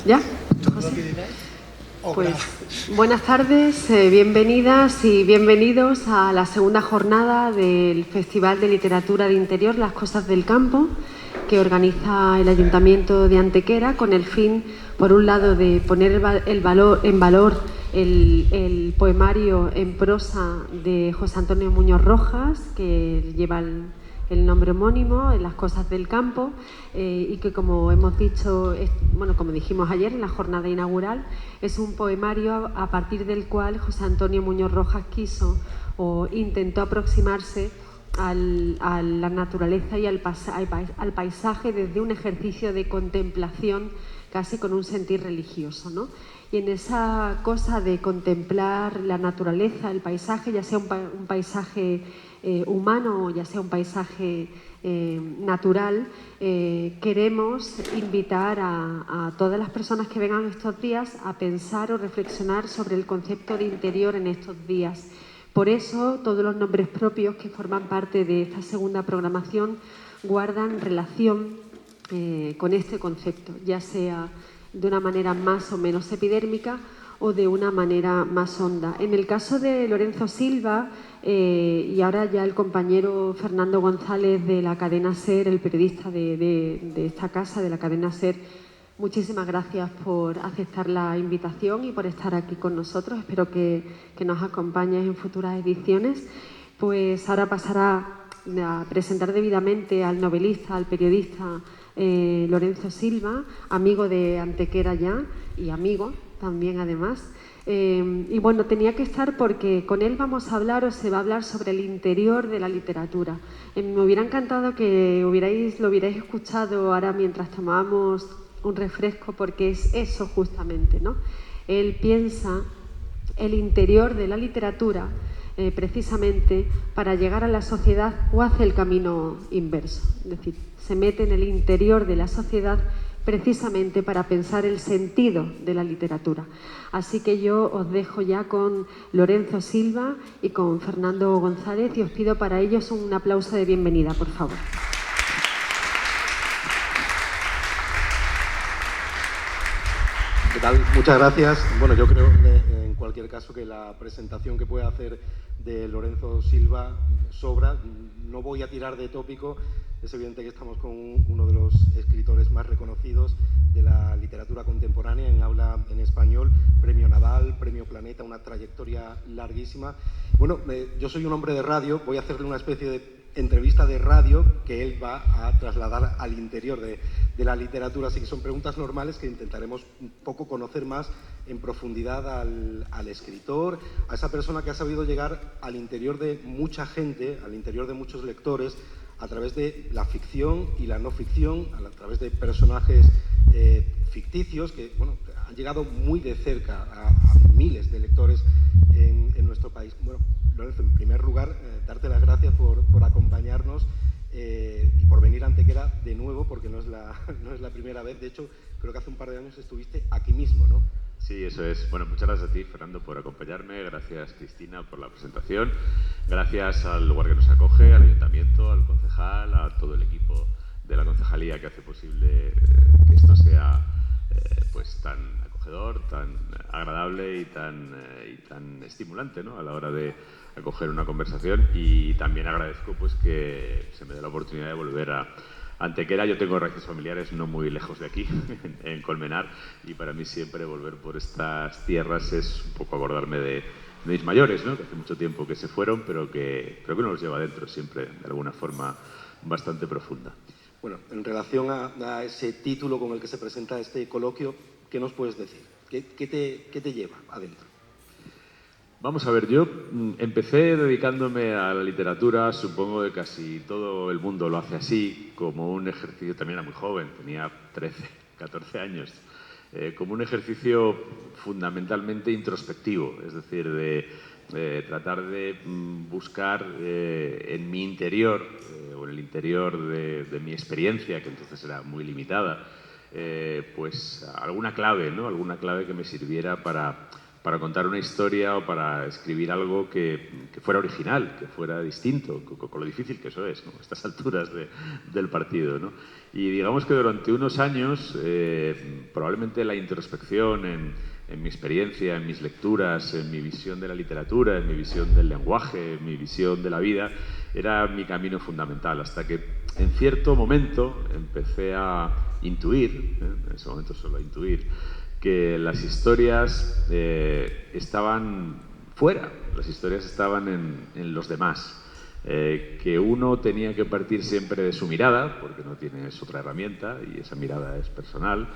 ¿Ya? José. Pues buenas tardes, bienvenidas y bienvenidos a la segunda jornada del Festival de Literatura de Interior Las Cosas del Campo, que organiza el Ayuntamiento de Antequera con el fin, por un lado, de poner en valor el poemario en prosa de José Antonio Muñoz Rojas, que lleva el nombre homónimo, en Las Cosas del Campo, y que, como hemos dicho, como dijimos ayer en la jornada inaugural, es un poemario a partir del cual José Antonio Muñoz Rojas quiso o intentó aproximarse a la naturaleza y al paisaje desde un ejercicio de contemplación, casi con un sentir religioso, ¿no? Y en esa cosa de contemplar la naturaleza, el paisaje, ya sea un paisaje humano o ya sea un paisaje natural, queremos invitar a todas las personas que vengan estos días a pensar o reflexionar sobre el concepto de interior en estos días. Por eso, todos los nombres propios que forman parte de esta segunda programación guardan relación con este concepto, ya sea de una manera más o menos epidérmica o de una manera más honda. En el caso de Lorenzo Silva, y ahora ya el compañero Fernando González de la cadena SER, el periodista de esta casa, de la cadena SER, muchísimas gracias por aceptar la invitación y por estar aquí con nosotros. Espero que nos acompañes en futuras ediciones. Pues ahora pasará a presentar debidamente al novelista, al periodista Lorenzo Silva, amigo de Antequera ya y amigo también además. Y bueno, tenía que estar porque con él vamos a hablar, o se va a hablar, sobre el interior de la literatura. Me hubiera encantado que lo hubierais escuchado ahora mientras tomábamos un refresco, porque es eso justamente, ¿no? Él piensa el interior de la literatura precisamente para llegar a la sociedad, o hace el camino inverso, es decir, se mete en el interior de la sociedad precisamente para pensar el sentido de la literatura. Así que yo os dejo ya con Lorenzo Silva y con Fernando González y os pido para ellos un aplauso de bienvenida, por favor. ¿Qué tal? Muchas gracias. Bueno, yo creo en cualquier caso que la presentación que pueda hacer de Lorenzo Silva sobra. No voy a tirar de tópico. Es evidente que estamos con uno de los escritores más reconocidos de la literatura contemporánea en habla en español, Premio Nadal, Premio Planeta, una trayectoria larguísima. Bueno, yo soy un hombre de radio, voy a hacerle una especie de entrevista de radio que él va a trasladar al interior de la literatura, así que son preguntas normales que intentaremos un poco conocer más en profundidad al escritor, a esa persona que ha sabido llegar al interior de mucha gente, al interior de muchos lectores, a través de la ficción y la no ficción, a través de personajes ficticios que, bueno, han llegado muy de cerca a miles de lectores en nuestro país. Bueno, Lorenzo, en primer lugar, darte las gracias por acompañarnos y por venir a Antequera de nuevo, porque no es la primera vez. De hecho, creo que hace un par de años estuviste aquí mismo, ¿no? Sí, eso es. Bueno, muchas gracias a ti, Fernando, por acompañarme. Gracias, Cristina, por la presentación. Gracias al lugar que nos acoge, al Ayuntamiento, al concejal, a todo el equipo de la concejalía que hace posible que esto sea pues tan acogedor, tan agradable y tan estimulante, ¿no?, a la hora de acoger una conversación. Y también agradezco pues que se me dé la oportunidad de volver a Antequera. Yo tengo raíces familiares no muy lejos de aquí, en Colmenar, y para mí siempre volver por estas tierras es un poco acordarme de mis mayores, ¿no?, que hace mucho tiempo que se fueron, pero que creo que uno los lleva dentro siempre, de alguna forma bastante profunda. Bueno, en relación a ese título con el que se presenta este coloquio, ¿qué nos puedes decir? ¿Qué te lleva adentro? Vamos a ver, yo empecé dedicándome a la literatura, supongo que casi todo el mundo lo hace así, como un ejercicio. También era muy joven, tenía 13, 14 años, como un ejercicio fundamentalmente introspectivo, es decir, de tratar de buscar en mi interior, o en el interior de mi experiencia, que entonces era muy limitada, pues alguna clave, ¿no?, alguna clave que me sirviera para contar una historia o para escribir algo que fuera original, que fuera distinto, con lo difícil que eso es, ¿no?, a estas alturas del partido, ¿no? Y digamos que durante unos años probablemente la introspección en mi experiencia, en mis lecturas, en mi visión de la literatura, en mi visión del lenguaje, en mi visión de la vida, era mi camino fundamental, hasta que en cierto momento empecé a intuir, en ese momento solo a intuir, que las historias estaban fuera, las historias estaban en los demás, que uno tenía que partir siempre de su mirada, porque no tienes otra herramienta y esa mirada es personal,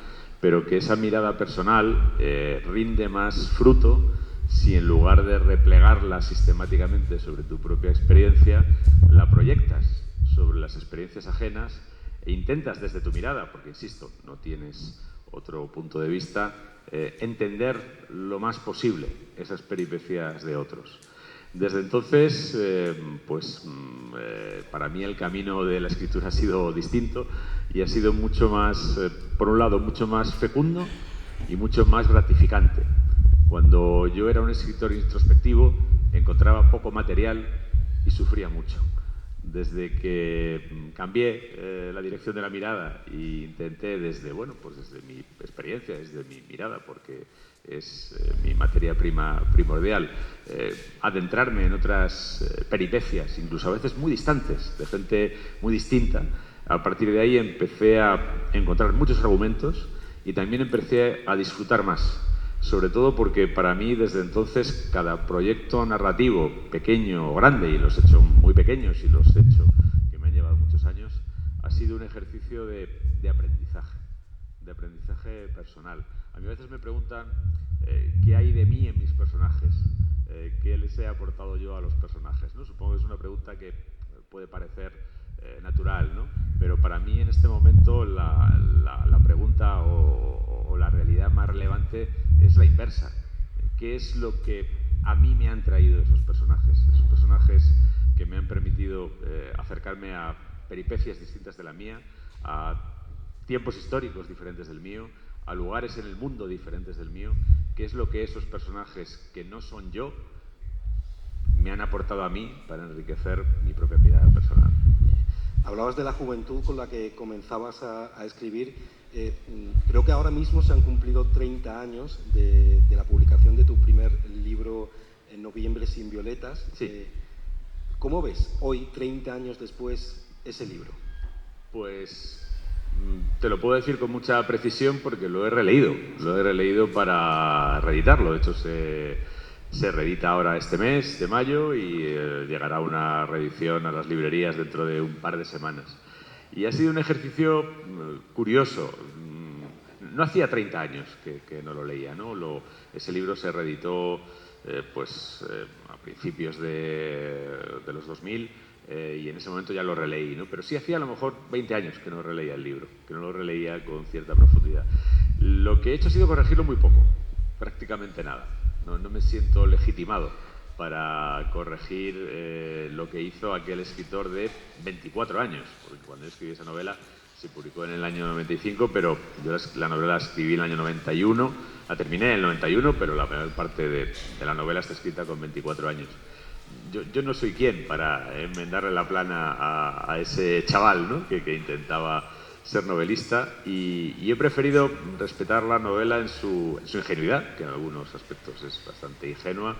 pero que esa mirada personal rinde más fruto si en lugar de replegarla sistemáticamente sobre tu propia experiencia, la proyectas sobre las experiencias ajenas e intentas desde tu mirada, porque insisto, no tienes otro punto de vista, entender lo más posible esas peripecias de otros. Desde entonces, para mí el camino de la escritura ha sido distinto y ha sido mucho más, por un lado, mucho más fecundo y mucho más gratificante. Cuando yo era un escritor introspectivo, encontraba poco material y sufría mucho. Desde que cambié la dirección de la mirada e intenté desde mi experiencia, desde mi mirada, porque es mi materia prima primordial, adentrarme en otras peripecias, incluso a veces muy distantes, de gente muy distinta. A partir de ahí empecé a encontrar muchos argumentos y también empecé a disfrutar más. Sobre todo porque para mí desde entonces cada proyecto narrativo, pequeño o grande, y los he hecho muy pequeños y los he hecho que me han llevado muchos años, ha sido un ejercicio de aprendizaje personal. A mí a veces me preguntan qué hay de mí en mis personajes, qué les he aportado yo a los personajes, ¿no? Supongo que es una pregunta que puede parecer natural, ¿no? Pero para mí en este momento la pregunta o la realidad más relevante es la inversa. ¿Qué es lo que a mí me han traído esos personajes? Esos personajes que me han permitido acercarme a peripecias distintas de la mía, a tiempos históricos diferentes del mío, a lugares en el mundo diferentes del mío. ¿Qué es lo que esos personajes que no son yo me han aportado a mí para enriquecer mi propia mirada personal? Hablabas de la juventud con la que comenzabas a escribir. Creo que ahora mismo se han cumplido 30 años de la publicación de tu primer libro, En noviembre sin violetas. Sí. ¿Cómo ves hoy, 30 años después, ese libro? Pues te lo puedo decir con mucha precisión porque lo he releído para reeditarlo. De hecho, se reedita ahora este mes de mayo y llegará una reedición a las librerías dentro de un par de semanas. Y ha sido un ejercicio curioso. No hacía 30 años que no lo leía, ¿no? Ese libro se reeditó a principios de los 2000 y en ese momento ya lo releí, ¿no? Pero sí hacía a lo mejor 20 años que no releía el libro, que no lo releía con cierta profundidad. Lo que he hecho ha sido corregirlo muy poco, prácticamente nada. No me siento legitimado para corregir lo que hizo aquel escritor de 24 años, porque cuando yo escribí esa novela se publicó en el año 95, pero yo la novela la escribí en el año 91, la terminé en el 91, pero la mayor parte de la novela está escrita con 24 años. Yo no soy quien para enmendarle la plana a ese chaval, ¿no?, que intentaba ser novelista, y he preferido respetar la novela en su ingenuidad, que en algunos aspectos es bastante ingenua,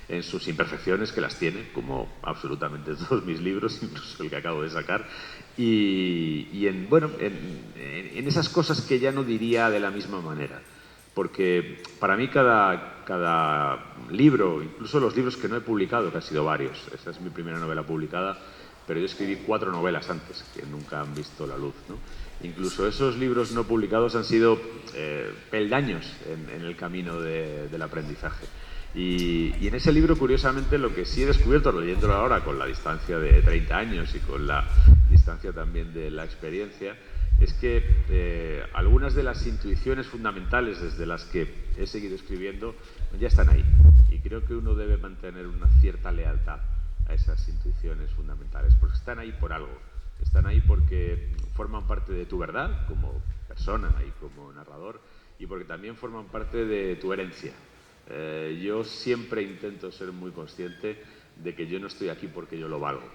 en sus imperfecciones, que las tiene, como absolutamente todos mis libros, incluso el que acabo de sacar, y en esas cosas que ya no diría de la misma manera. Porque para mí cada libro, incluso los libros que no he publicado, que han sido varios, esta es mi primera novela publicada, pero yo escribí 4 novelas antes, que nunca han visto la luz, ¿no? Incluso esos libros no publicados han sido peldaños en el camino del aprendizaje. Y en ese libro, curiosamente, lo que sí he descubierto, leyéndolo ahora con la distancia de 30 años y con la distancia también de la experiencia, es que algunas de las intuiciones fundamentales desde las que he seguido escribiendo ya están ahí. Y creo que uno debe mantener una cierta lealtad a esas intuiciones fundamentales, porque están ahí por algo. Están ahí porque forman parte de tu verdad como persona y como narrador, y porque también forman parte de tu herencia. Yo siempre intento ser muy consciente de que yo no estoy aquí porque yo lo valgo.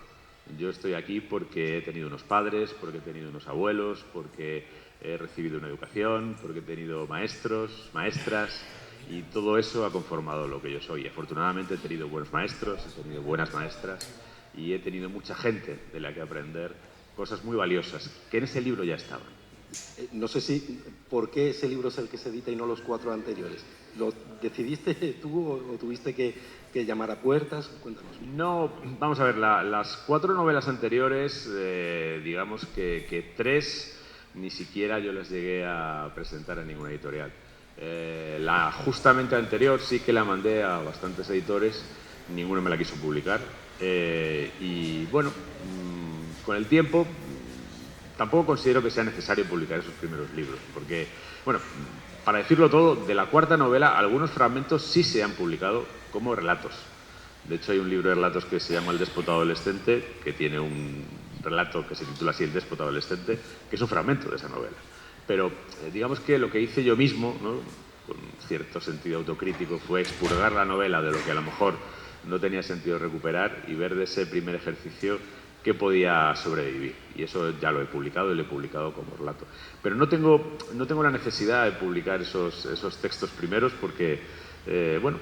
Yo estoy aquí porque he tenido unos padres, porque he tenido unos abuelos, porque he recibido una educación, porque he tenido maestros, maestras, y todo eso ha conformado lo que yo soy. Afortunadamente he tenido buenos maestros, he tenido buenas maestras y he tenido mucha gente de la que aprender cosas muy valiosas, que en ese libro ya estaban. No sé si, ¿por qué ese libro es el que se edita y no los 4 anteriores? ¿Lo decidiste tú o tuviste que llamar a puertas? Cuéntanos. No, vamos a ver, las 4 novelas anteriores, digamos que 3 ni siquiera yo las llegué a presentar en ninguna editorial. La justamente anterior sí que la mandé a bastantes editores, ninguno me la quiso publicar. Y bueno, con el tiempo tampoco considero que sea necesario publicar esos primeros libros, porque, bueno, para decirlo todo, de la 4ª novela algunos fragmentos sí se han publicado como relatos. De hecho, hay un libro de relatos que se llama El déspota adolescente, que tiene un relato que se titula así, El déspota adolescente, que es un fragmento de esa novela. Pero digamos que lo que hice yo mismo, ¿no?, con cierto sentido autocrítico, fue expurgar la novela de lo que a lo mejor no tenía sentido recuperar y ver de ese primer ejercicio que podía sobrevivir. Y eso ya lo he publicado y lo he publicado como relato. Pero no tengo la necesidad de publicar esos textos primeros porque, bueno,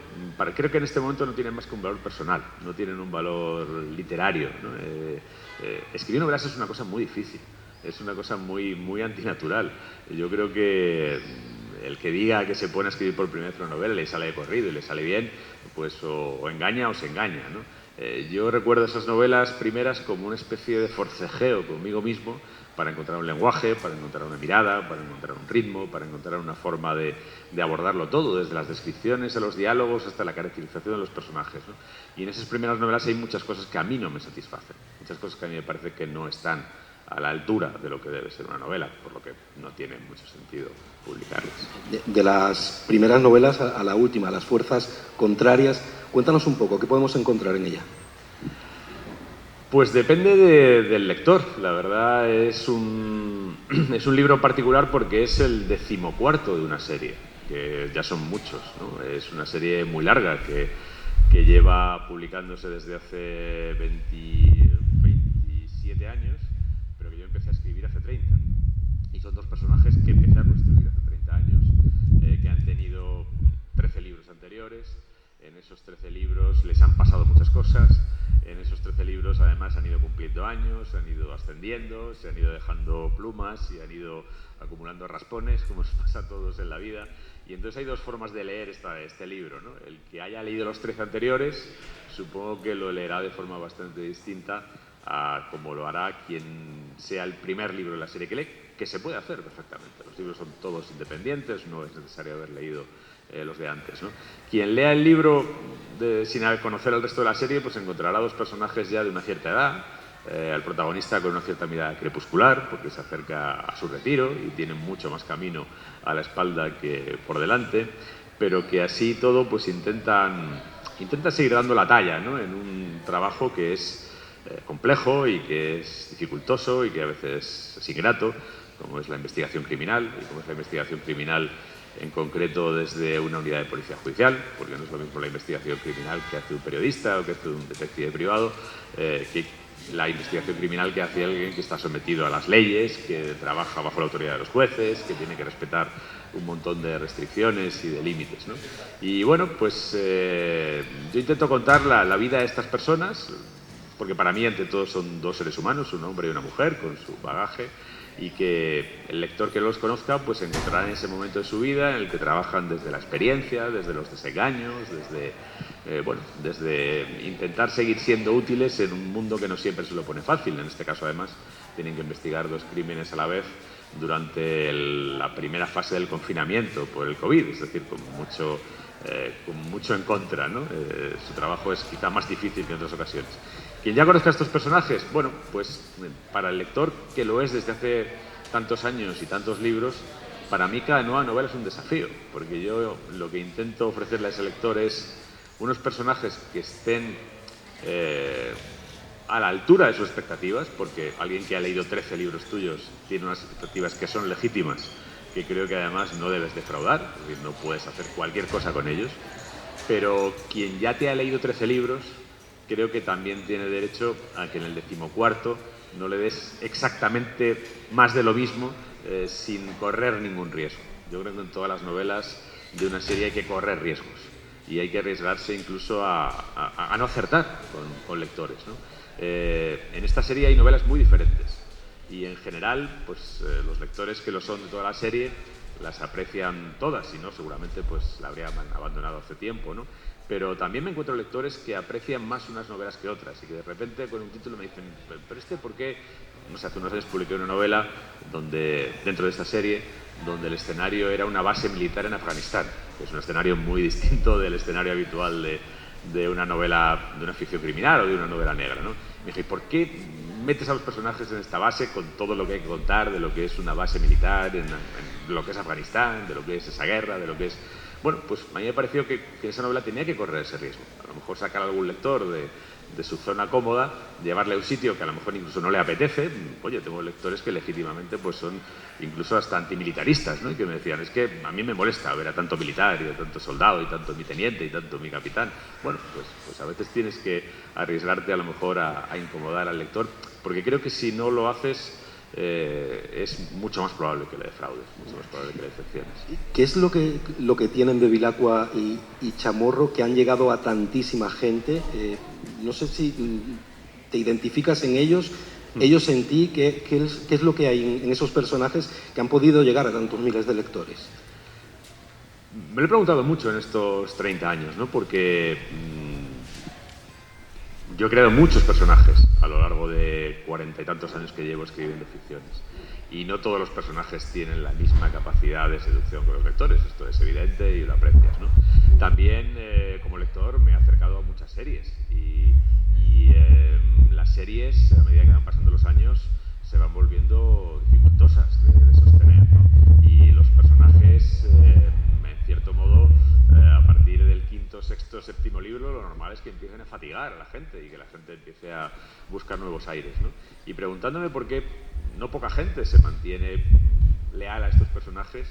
creo que en este momento no tienen más que un valor personal, no tienen un valor literario, ¿no? Escribir novelas es una cosa muy difícil, es una cosa muy, muy antinatural. Yo creo que el que diga que se pone a escribir por primera vez una novela y le sale de corrido y le sale bien, pues o engaña o se engaña, ¿no? Yo recuerdo esas novelas primeras como una especie de forcejeo conmigo mismo para encontrar un lenguaje, para encontrar una mirada, para encontrar un ritmo, para encontrar una forma de abordarlo todo, desde las descripciones a los diálogos hasta la caracterización de los personajes, ¿no? Y en esas primeras novelas hay muchas cosas que a mí no me satisfacen, muchas cosas que a mí me parece que no están a la altura de lo que debe ser una novela, por lo que no tiene mucho sentido publicarlas. De las primeras novelas a la última, Las fuerzas contrarias, cuéntanos un poco, ¿qué podemos encontrar en ella? Pues depende del lector. La verdad es un libro particular porque es el 14º de una serie, que ya son muchos, ¿no? Es una serie muy larga que lleva publicándose desde hace 27 años, pero que yo empecé a escribir hace 30. Y son 2 personajes que empecé a construir hace 30 años, que han tenido 13 libros anteriores. En esos 13 libros les han pasado muchas cosas. En esos 13 libros, además, han ido cumpliendo años, han ido ascendiendo, se han ido dejando plumas y han ido acumulando raspones, como nos pasa a todos en la vida. Y entonces hay 2 formas de leer este libro, ¿no? El que haya leído los 13 anteriores, supongo que lo leerá de forma bastante distinta a como lo hará quien sea el primer libro de la serie que lee, que se puede hacer perfectamente. Los libros son todos independientes, no es necesario haber leído los de antes, ¿no? Quien lea el libro sin conocer el resto de la serie, pues encontrará 2 personajes ya de una cierta edad, al protagonista con una cierta mirada crepuscular, porque se acerca a su retiro y tiene mucho más camino a la espalda que por delante, pero que así todo pues intenta seguir dando la talla, ¿no?, en un trabajo que es complejo y que es dificultoso y que a veces es ingrato, como es la investigación criminal, y como es la investigación criminal en concreto desde una unidad de policía judicial, porque no es lo mismo la investigación criminal que hace un periodista o que hace un detective privado, que la investigación criminal que hace alguien que está sometido a las leyes, que trabaja bajo la autoridad de los jueces, que tiene que respetar un montón de restricciones y de límites, ¿no? Y bueno, pues yo intento contar la vida de estas personas, porque para mí ante todo son 2 seres humanos, un hombre y una mujer con su bagaje, y que el lector que los conozca pues encontrará en ese momento de su vida en el que trabajan desde la experiencia, desde los desengaños, desde intentar seguir siendo útiles en un mundo que no siempre se lo pone fácil. En este caso, además, tienen que investigar 2 crímenes a la vez durante la primera fase del confinamiento por el COVID, es decir, con mucho en contra, ¿no? Su trabajo es quizá más difícil que en otras ocasiones. Quien ya conozca a estos personajes, bueno, pues para el lector que lo es desde hace tantos años y tantos libros, para mí cada nueva novela es un desafío, porque yo lo que intento ofrecerle a ese lector es unos personajes que estén a la altura de sus expectativas, porque alguien que ha leído 13 libros tuyos tiene unas expectativas que son legítimas, que creo que además no debes defraudar, porque no puedes hacer cualquier cosa con ellos. pero quien ya te ha leído 13 libros, creo que también tiene derecho a que en el 14º no le des exactamente más de lo mismo sin correr ningún riesgo. Yo creo que en todas las novelas de una serie hay que correr riesgos y hay que arriesgarse incluso a no acertar con lectores, ¿no? En esta serie hay novelas muy diferentes y en general pues los lectores que lo son de toda la serie las aprecian todas, si no seguramente pues la habrían abandonado hace tiempo, ¿no? Pero también me encuentro lectores que aprecian más unas novelas que otras y que de repente con un título me dicen, pero ¿por qué? No sé, hace unos años publiqué una novela dentro de esta serie donde el escenario era una base militar en Afganistán, que es un escenario muy distinto del escenario habitual de una novela, de una ficción criminal o de una novela negra, ¿no? Me dije, ¿por qué metes a los personajes en esta base con todo lo que hay que contar de lo que es una base militar, en lo que es Afganistán, de lo que es esa guerra, de lo que es... Bueno, pues a mí me pareció que esa novela tenía que correr ese riesgo. A lo mejor sacar a algún lector de su zona cómoda, llevarle a un sitio que a lo mejor incluso no le apetece. Oye, tengo lectores que legítimamente pues son incluso hasta antimilitaristas, ¿no? Y que me decían, es que a mí me molesta ver a tanto militar y a tanto soldado y tanto mi teniente y tanto mi capitán. Bueno, pues a veces tienes que arriesgarte a lo mejor a incomodar al lector, porque creo que si no lo haces es mucho más probable que le defraudes, mucho más probable que le decepciones. ¿Qué es lo que tienen Bevilacqua y Chamorro que han llegado a tantísima gente? No sé si te identificas en ellos, ellos en ti, ¿qué es lo que hay en esos personajes que han podido llegar a tantos miles de lectores? Me lo he preguntado mucho en estos 30 años, ¿no? Porque yo he creado muchos personajes a lo largo de 40 y tantos años que llevo escribiendo ficciones. Y no todos los personajes tienen la misma capacidad de seducción que los lectores. Esto es evidente y lo aprecias, ¿no? También, como lector, me he acercado a muchas series. Y las series, a medida que van pasando los años, se van volviendo dificultosas de sostener, ¿no? Y los personajes, en cierto modo, a partir del quinto, sexto, séptimo libro, lo normal es que empiecen a fatigar a la gente y que la gente empiece a buscar nuevos aires, ¿no? Y preguntándome por qué no poca gente se mantiene leal a estos personajes,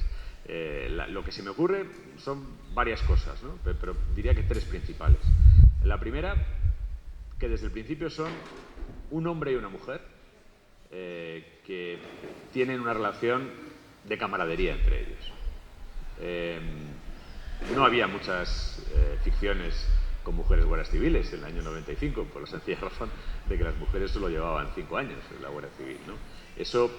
lo que se me ocurre son varias cosas, ¿no? Pero diría que 3 principales. La primera, que desde el principio son un hombre y una mujer que tienen una relación de camaradería entre ellos. No había muchas ficciones con mujeres guardias civiles en el año 95, por la sencilla razón de que las mujeres solo llevaban 5 años en la Guardia Civil, ¿no? Eso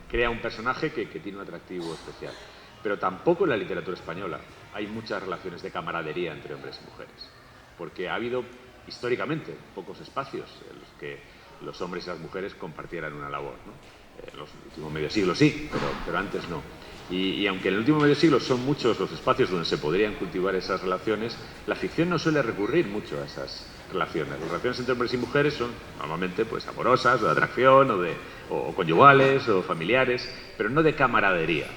crea un personaje que tiene un atractivo especial. Pero tampoco en la literatura española hay muchas relaciones de camaradería entre hombres y mujeres, porque ha habido históricamente pocos espacios en los que los hombres y las mujeres compartieran una labor, ¿no? En los últimos medio siglo sí, pero antes no. Y aunque en el último medio siglo son muchos los espacios donde se podrían cultivar esas relaciones, la ficción no suele recurrir mucho a esas relaciones. Las relaciones entre hombres y mujeres son normalmente pues amorosas, o de atracción, o conyugales, o familiares, pero no de camaradería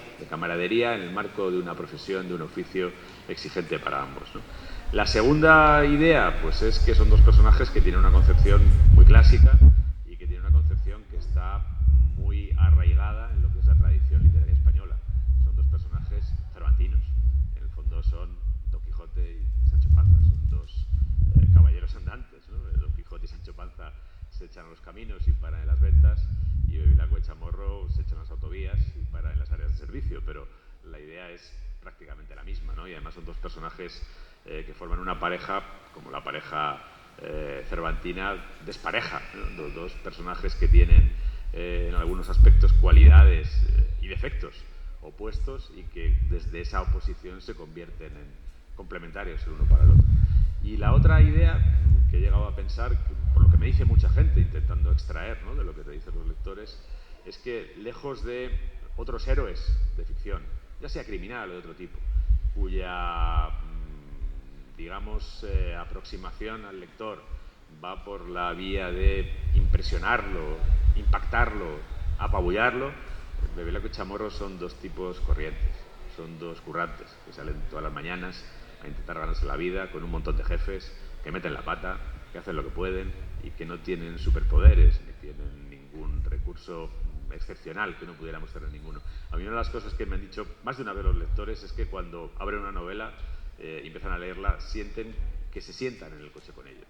en el marco de una profesión, de un oficio exigente para ambos, ¿no? La segunda idea pues es que son 2 personajes que tienen una concepción muy clásica y que tienen una concepción que está muy arraigada en lo que es la tradición literaria española. Son 2 personajes cervantinos. En el fondo son Don Quijote y Sancho Panza. Son 2 caballeros andantes, ¿no? Don Quijote y Sancho Panza se echan a los caminos y paran en las ventas, y Bevilacqua y Chamorro se echan a las autovías y paran en las áreas de servicio. Pero la idea es prácticamente la misma, ¿no? Y además son 2 personajes que forman una pareja, como la pareja cervantina despareja, ¿no? 2 personajes que tienen en algunos aspectos cualidades y defectos opuestos y que desde esa oposición se convierten en complementarios el uno para el otro. Y la otra idea que he llegado a pensar, por lo que me dice mucha gente intentando extraer, ¿no?, de lo que te dicen los lectores, es que lejos de otros héroes de ficción, ya sea criminal o de otro tipo, cuya digamos aproximación al lector va por la vía de impresionarlo, impactarlo, apabullarlo, Bevilacqua y Chamorro son 2 tipos corrientes, son 2 currantes que salen todas las mañanas a intentar ganarse la vida con un montón de jefes que meten la pata, que hacen lo que pueden y que no tienen superpoderes ni tienen ningún recurso excepcional, que no pudiéramos tener ninguno. A mí una de las cosas que me han dicho más de una vez los lectores es que cuando abren una novela y empiezan a leerla, sienten que se sientan en el coche con ellos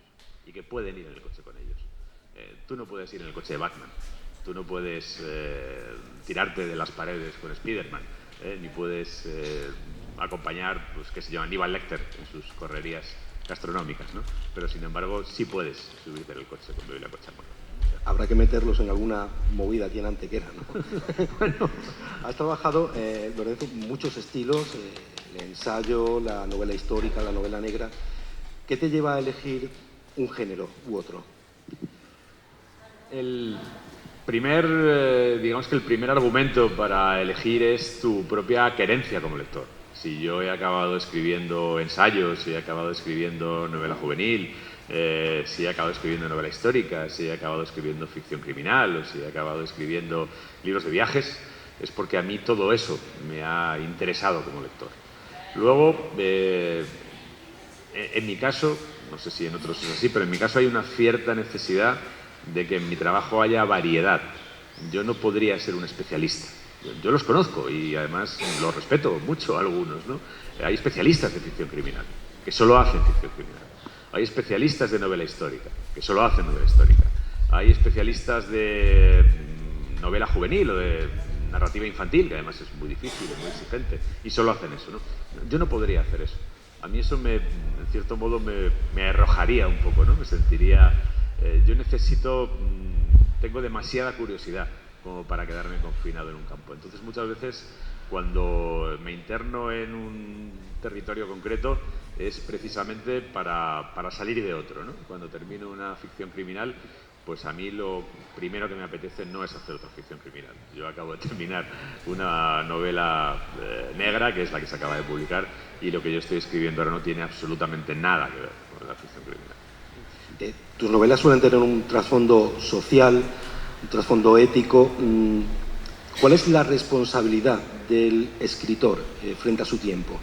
y que pueden ir en el coche con ellos. Tú no puedes ir en el coche de Batman, tú no puedes tirarte de las paredes con Spiderman, ni puedes acompañar, pues, qué sé yo, a Aníbal Lecter en sus correrías gastronómicas, ¿no? Pero sin embargo sí puedes subirte en el coche con Biblia Cochamolo. Habrá que meterlos en alguna movida aquí en Antequera, ¿no? Bueno, has trabajado, Lorenzo, muchos estilos, el ensayo, la novela histórica, la novela negra. ¿Qué te lleva a elegir un género u otro? Digamos que el primer argumento para elegir es tu propia querencia como lector. Si yo he acabado escribiendo ensayos, si he acabado escribiendo novela juvenil, si he acabado escribiendo novela histórica, si he acabado escribiendo ficción criminal o si he acabado escribiendo libros de viajes, es porque a mí todo eso me ha interesado como lector. Luego, en mi caso, no sé si en otros es así, pero en mi caso hay una cierta necesidad de que en mi trabajo haya variedad. Yo no podría ser un especialista. Yo los conozco y además los respeto mucho a algunos, ¿no? Hay especialistas de ficción criminal que solo hacen ficción criminal. Hay especialistas de novela histórica que solo hacen novela histórica. Hay especialistas de novela juvenil o de narrativa infantil, que además es muy difícil, es muy exigente, y solo hacen eso, ¿no? Yo no podría hacer eso. A mí eso, en cierto modo, me arrojaría un poco, ¿no? Me sentiría... yo tengo demasiada curiosidad como para quedarme confinado en un campo. Entonces, muchas veces, cuando me interno en un territorio concreto, es precisamente para salir de otro, ¿no? Cuando termino una ficción criminal, pues a mí lo primero que me apetece no es hacer otra ficción criminal. Yo acabo de terminar una novela negra, que es la que se acaba de publicar, y lo que yo estoy escribiendo ahora no tiene absolutamente nada que ver con la ficción criminal. Tus novelas suelen tener un trasfondo social, un trasfondo ético. ¿Cuál es la responsabilidad del escritor frente a su tiempo?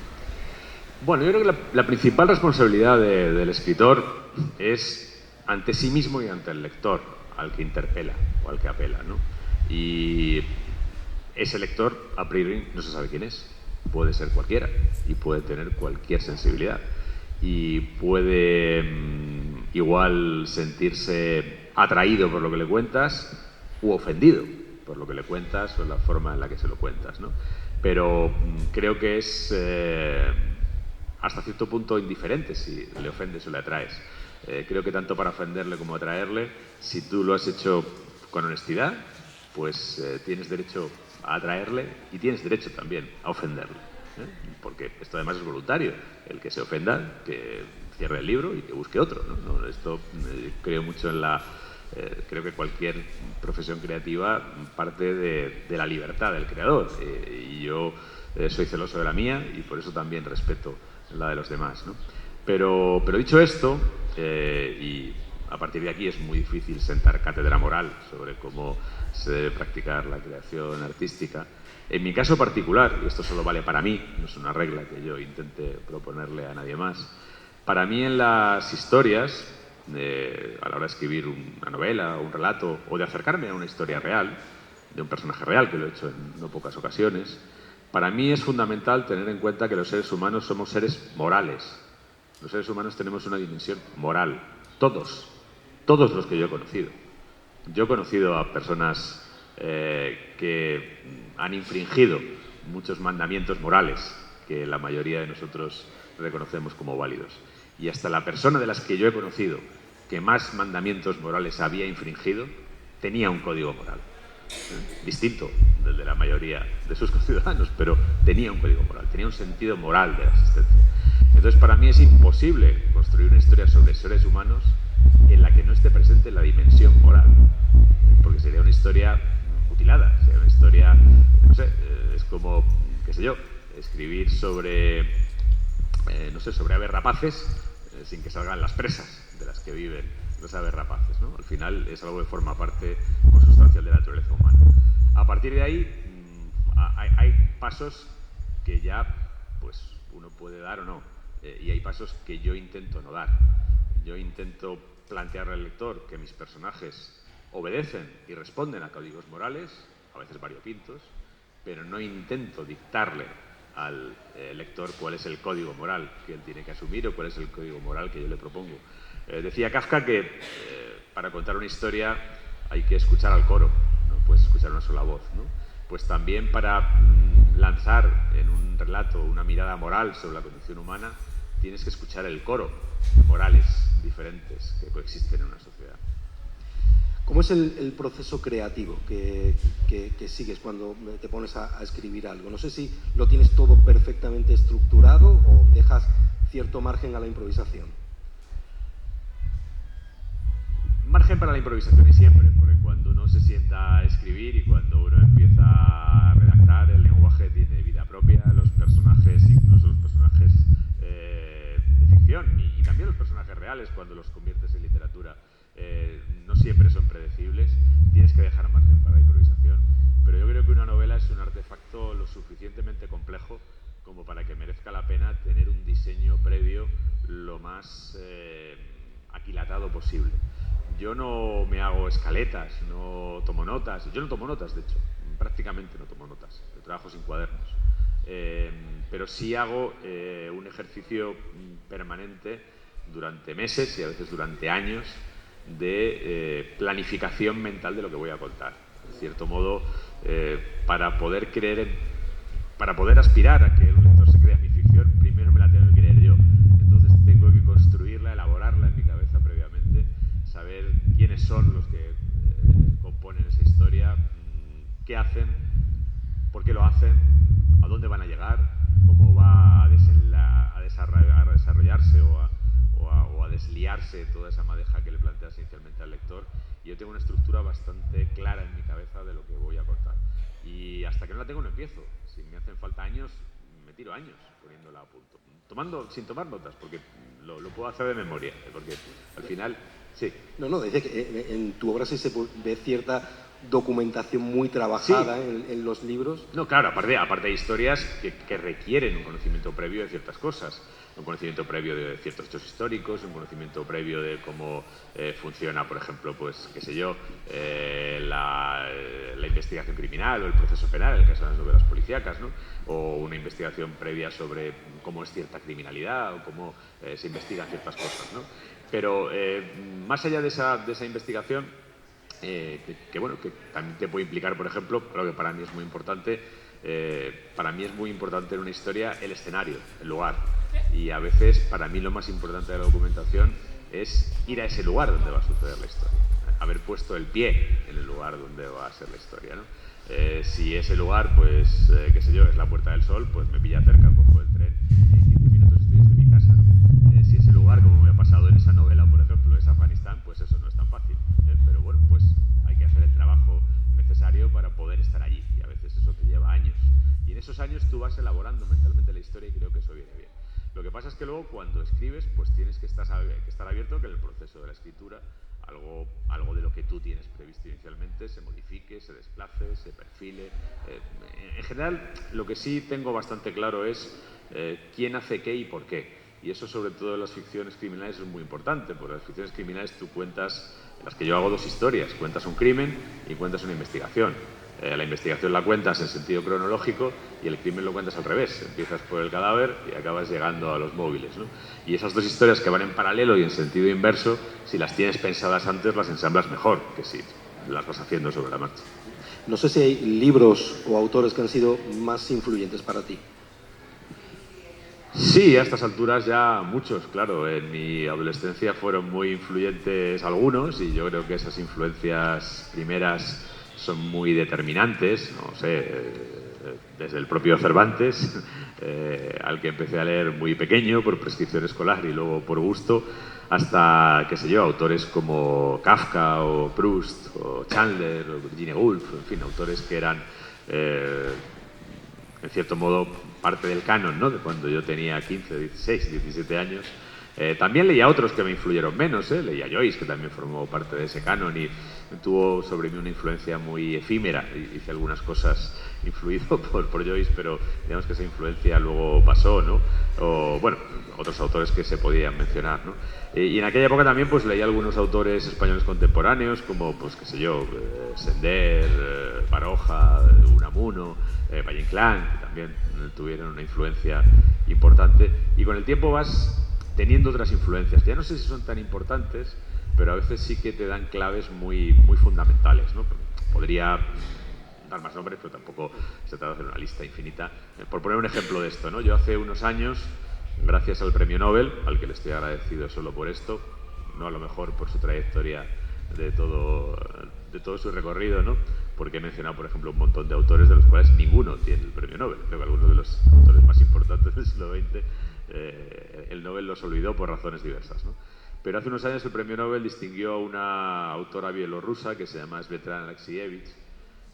Bueno, yo creo que la principal responsabilidad del escritor es ante sí mismo y ante el lector, al que interpela o al que apela, ¿no? Y ese lector, a priori, no se sabe quién es. Puede ser cualquiera y puede tener cualquier sensibilidad. Y puede igual sentirse atraído por lo que le cuentas u ofendido por lo que le cuentas o la forma en la que se lo cuentas, ¿no? Pero creo que es hasta cierto punto indiferente si le ofendes o le atraes. Creo que tanto para ofenderle como atraerle, si tú lo has hecho con honestidad, pues tienes derecho a atraerle y tienes derecho también a ofenderle, porque esto además es voluntario. El que se ofenda, que cierre el libro y que busque otro, ¿no? Esto creo mucho en creo que cualquier profesión creativa parte de la libertad del creador, y yo soy celoso de la mía y por eso también respeto la de los demás, ¿no? Pero dicho esto, y a partir de aquí es muy difícil sentar cátedra moral sobre cómo se debe practicar la creación artística. En mi caso particular, y esto solo vale para mí, no es una regla que yo intente proponerle a nadie más, para mí en las historias, a la hora de escribir una novela o un relato, o de acercarme a una historia real, de un personaje real, que lo he hecho en no pocas ocasiones, para mí es fundamental tener en cuenta que los seres humanos somos seres morales. Los seres humanos tenemos una dimensión moral. Todos los que yo he conocido. Yo he conocido a personas que han infringido muchos mandamientos morales que la mayoría de nosotros reconocemos como válidos. Y hasta la persona de las que yo he conocido que más mandamientos morales había infringido tenía un código moral. Distinto del de la mayoría de sus conciudadanos, pero tenía un código moral, tenía un sentido moral de la existencia. Entonces, para mí es imposible construir una historia sobre seres humanos en la que no esté presente la dimensión moral, porque sería una historia mutilada, sería una historia, no sé, es como, qué sé yo, escribir sobre, no sé, sobre aves rapaces sin que salgan las presas de las que viven los aves rapaces, ¿no? Al final es algo que forma parte consustancial de la naturaleza humana. A partir de ahí hay pasos que ya pues uno puede dar o no, y hay pasos que yo intento no dar. Yo intento plantearle al lector que mis personajes obedecen y responden a códigos morales, a veces variopintos, pero no intento dictarle al lector cuál es el código moral que él tiene que asumir o cuál es el código moral que yo le propongo. Decía Kafka que para contar una historia hay que escuchar al coro, no puedes escuchar una sola voz, ¿no? Pues también para lanzar en un relato una mirada moral sobre la condición humana tienes que escuchar el coro de morales diferentes que coexisten en una sociedad. ¿Cómo es el proceso creativo que sigues cuando te pones a escribir algo? No sé si lo tienes todo perfectamente estructurado o dejas cierto margen a la improvisación. Margen para la improvisación y siempre, porque cuando uno se sienta a escribir y cuando uno empieza a redactar, el lenguaje tiene vida propia, los personajes, incluso los personajes de ficción y también los personajes reales, cuando los conviertes en literatura, no siempre son predecibles, tienes que dejar margen para la improvisación, pero yo creo que una novela es un artefacto lo suficientemente complejo como para que merezca la pena tener un diseño previo lo más aquilatado posible. Yo no me hago escaletas, no tomo notas. Yo no tomo notas, de hecho. Prácticamente no tomo notas. Yo trabajo sin cuadernos. Pero sí hago un ejercicio permanente durante meses y a veces durante años de planificación mental de lo que voy a contar. De cierto modo, para poder aspirar a que el lector se crea mi ficción, primero me la tengo que creer yo. Entonces tengo que construirla, elaborarla en mi cabeza previamente, saber quiénes son los que componen esa historia, qué hacen, por qué lo hacen, a dónde van a llegar, cómo va a desarrollarse o a desliarse toda esa madeja que le planteas inicialmente al lector. Y yo tengo una estructura bastante clara en mi cabeza de lo que voy a contar. Y hasta que no la tengo no empiezo. Si me hacen falta años, me tiro años poniéndola a punto. Sin tomar notas, porque lo puedo hacer de memoria, porque al final... Sí. No, dice que en tu obra sí se ve cierta documentación muy trabajada, sí, en los libros. No, claro, aparte hay historias que requieren un conocimiento previo de ciertas cosas, un conocimiento previo de ciertos hechos históricos, un conocimiento previo de cómo funciona, por ejemplo, pues, qué sé yo, la investigación criminal o el proceso penal, en el caso de las novelas policíacas, ¿no? O una investigación previa sobre cómo es cierta criminalidad o cómo se investigan ciertas cosas, ¿no? Pero más allá de esa investigación, que también te puede implicar, por ejemplo, lo que para mí es muy importante, en una historia el escenario, el lugar. Y a veces, para mí, lo más importante de la documentación es ir a ese lugar donde va a suceder la historia. Haber puesto el pie en el lugar donde va a ser la historia, ¿no? Si ese lugar, pues, qué sé yo, es la Puerta del Sol, pues me pilla cerca, cojo el tren y en 15 minutos estoy desde mi casa, ¿no? Si ese lugar, como me ha pasado en esa novela, por ejemplo, es Afganistán, pues eso no es tan fácil, pero bueno, pues hay que hacer el trabajo necesario para poder estar allí, y a veces eso te lleva años. Y en esos años tú vas elaborando mentalmente la historia y creo que eso viene bien. Lo que pasa es que luego cuando escribes, pues tienes que estar abierto a que en el proceso de la escritura algo de lo que tú tienes previsto inicialmente se modifique, se desplace, se perfile. En general, lo que sí tengo bastante claro es quién hace qué y por qué. Y eso, sobre todo en las ficciones criminales, es muy importante, porque en las ficciones criminales tú cuentas, en las que yo hago dos historias, cuentas un crimen y cuentas una investigación. La investigación la cuentas en sentido cronológico y el crimen lo cuentas al revés. Empiezas por el cadáver y acabas llegando a los móviles, ¿no? Y esas dos historias que van en paralelo y en sentido inverso, si las tienes pensadas antes, las ensamblas mejor que si las vas haciendo sobre la marcha. No sé si hay libros o autores que han sido más influyentes para ti. Sí, a estas alturas ya muchos, claro. En mi adolescencia fueron muy influyentes algunos y yo creo que esas influencias primeras son muy determinantes, no sé, desde el propio Cervantes, al que empecé a leer muy pequeño por prescripción escolar y luego por gusto, hasta, qué sé yo, autores como Kafka o Proust o Chandler o Virginia Woolf, en fin, autores que eran, en cierto modo, parte del canon, ¿no? De cuando yo tenía 15, 16, 17 años, También leía otros que me influyeron menos, leía Joyce, que también formó parte de ese canon y tuvo sobre mí una influencia muy efímera. Hice algunas cosas influido por Joyce, pero digamos que esa influencia luego pasó, ¿no? O, bueno, otros autores que se podían mencionar, ¿no? Y en aquella época también pues leía algunos autores españoles contemporáneos, como, pues qué sé yo, Sender, Baroja, Unamuno, Valle Inclán, que también tuvieron una influencia importante. Y con el tiempo vas teniendo otras influencias, que ya no sé si son tan importantes, pero a veces sí que te dan claves muy fundamentales, ¿no? Podría dar más nombres, pero tampoco se trata de hacer una lista infinita. Por poner un ejemplo de esto, ¿no? Yo hace unos años, gracias al Premio Nobel, al que le estoy agradecido solo por esto, no a lo mejor por su trayectoria de todo su recorrido, ¿no? Porque he mencionado, por ejemplo, un montón de autores de los cuales ninguno tiene el Premio Nobel. Creo que algunos de los autores más importantes del siglo XX el Nobel los olvidó por razones diversas, ¿no? Pero hace unos años el Premio Nobel distinguió a una autora bielorrusa que se llama Svetlana Alexievich,